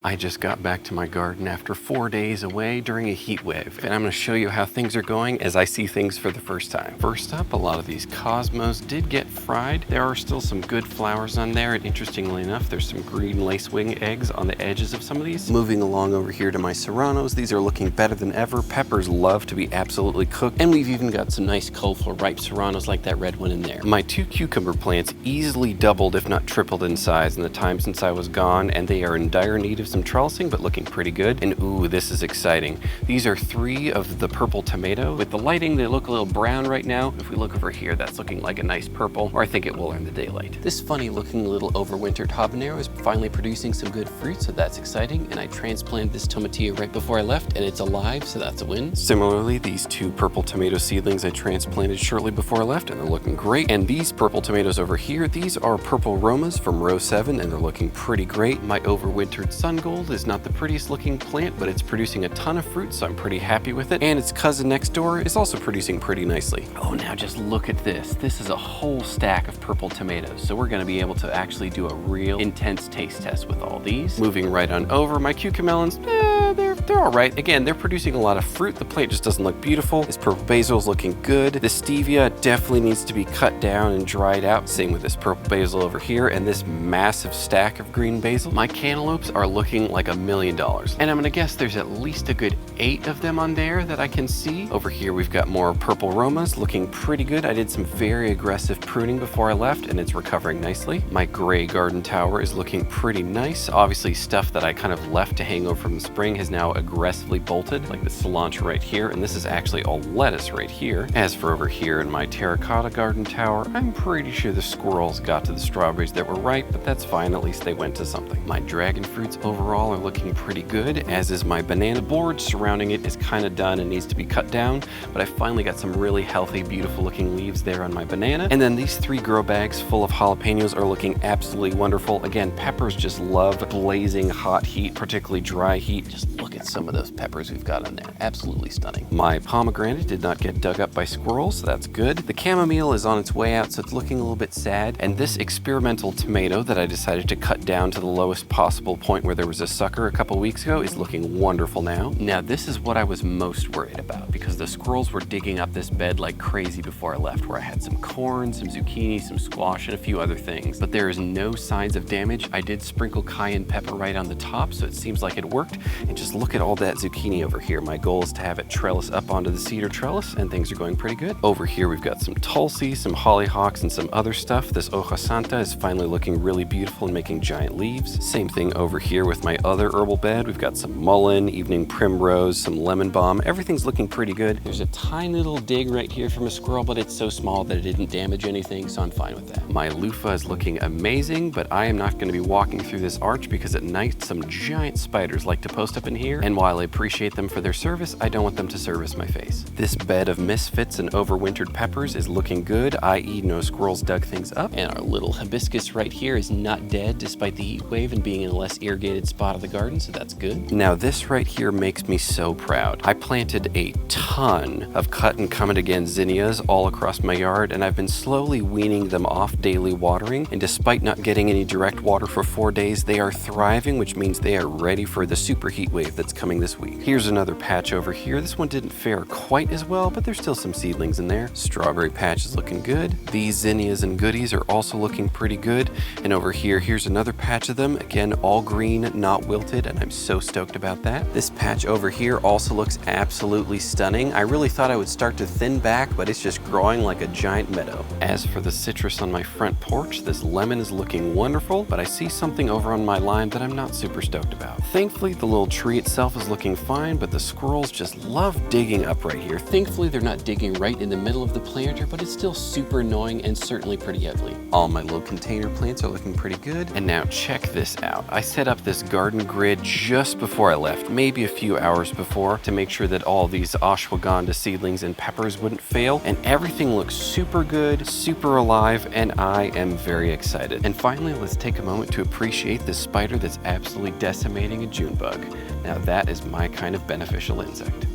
I just got back to my garden after 4 days away during a heat wave, and I'm going to show you how things are going as I see things for the first time. First up, a lot of these cosmos did get fried. There are still some good flowers on there, and interestingly enough, there's some green lacewing eggs on the edges of some of these. Moving along over here to my serranos, these are looking better than ever. Peppers love to be absolutely cooked, and we've even got some nice colorful ripe serranos like that red one in there. My 2 cucumber plants easily doubled if not tripled in size in the time since I was gone, and they are in dire need of some trellising, but looking pretty good. And ooh, this is exciting. These are 3 of the purple tomato. With the lighting, they look a little brown right now. If we look over here, that's looking like a nice purple, or I think it will in the daylight. This funny looking little overwintered habanero is finally producing some good fruit, so that's exciting. And I transplanted this tomatillo right before I left, and it's alive, so that's a win. Similarly, these 2 purple tomato seedlings I transplanted shortly before I left, and they're looking great. And these purple tomatoes over here, these are purple Romas from row 7, and they're looking pretty great. My overwintered sun gold is not the prettiest looking plant, but it's producing a ton of fruit, so I'm pretty happy with it. And its cousin next door is also producing pretty nicely. Oh, now just look at this. This is a whole stack of purple tomatoes, so we're going to be able to actually do a real intense taste test with all these. Moving right on over, my cucamelons, they're all right. Again, they're producing a lot of fruit. The plant just doesn't look beautiful. This purple basil is looking good. The stevia definitely needs to be cut down and dried out. Same with this purple basil over here and this massive stack of green basil. My cantaloupes are looking like $1 million. And I'm gonna guess there's at least a good 8 of them on there that I can see. Over here, we've got more purple Romas looking pretty good. I did some very aggressive pruning before I left and it's recovering nicely. My gray garden tower is looking pretty nice. Obviously, stuff that I kind of left to hang over from the spring has now aggressively bolted, like the cilantro right here, and this is actually all lettuce right here. As for over here in my terracotta garden tower, I'm pretty sure the squirrels got to the strawberries that were ripe, but that's fine, at least they went to something. My dragon fruits overall are looking pretty good, as is my banana. Board surrounding it is kind of done and needs to be cut down, but I finally got some really healthy, beautiful looking leaves there on my banana. And then these 3 grow bags full of jalapenos are looking absolutely wonderful. Again, peppers just love blazing hot heat, particularly dry heat. Just look at some of those peppers we've got on there. Absolutely stunning. My pomegranate did not get dug up by squirrels, so that's good. The chamomile is on its way out, so it's looking a little bit sad. And this experimental tomato that I decided to cut down to the lowest possible point where there was a sucker a couple weeks ago is looking wonderful now. Now, this is what I was most worried about because the squirrels were digging up this bed like crazy before I left, where I had some corn, some zucchini, some squash, and a few other things. But there is no signs of damage. I did sprinkle cayenne pepper right on the top, so it seems like it worked. And just look at all that zucchini over here. My goal is to have it trellis up onto the cedar trellis, and things are going pretty good. Over here, we've got some tulsi, some hollyhocks, and some other stuff. This hoja santa is finally looking really beautiful and making giant leaves. Same thing over here with my other herbal bed. We've got some mullein, evening primrose, some lemon balm. Everything's looking pretty good. There's a tiny little dig right here from a squirrel, but it's so small that it didn't damage anything, so I'm fine with that. My loofah is looking amazing, but I am not going to be walking through this arch because at night some giant spiders like to post up in here, and while I appreciate them for their service, I don't want them to service my face. This bed of misfits and overwintered peppers is looking good, i.e. no squirrels dug things up, and our little hibiscus right here is not dead despite the heat wave and being in a less irrigated spot of the garden, so that's good. Now this right here makes me so proud. I planted a ton of cut and come and again zinnias all across my yard, and I've been slowly weaning them off daily watering, and despite not getting any direct water for 4 days, they are thriving, which means they are ready for the super heat wave that's coming this week. Here's another patch over here. This one didn't fare quite as well, but there's still some seedlings in there. Strawberry patch is looking good. These zinnias and goodies are also looking pretty good. And over here, here's another patch of them. Again, all green, not wilted, and I'm so stoked about that. This patch over here also looks absolutely stunning. I really thought I would start to thin back, but it's just growing like a giant meadow. As for the citrus on my front porch, this lemon is looking wonderful, but I see something over on my lime that I'm not super stoked about. Thankfully, the little tree itself is looking fine, but the squirrels just love digging up right here. Thankfully, they're not digging right in the middle of the planter, but it's still super annoying and certainly pretty ugly. All my little container plants are looking pretty good. And now check this out. I set up this garden grid just before I left, maybe a few hours before, to make sure that all these ashwagandha seedlings and peppers wouldn't fail, and everything looks super good, super alive, and I am very excited. And finally, let's take a moment to appreciate this spider that's absolutely decimating a June bug. Now that is my kind of beneficial insect.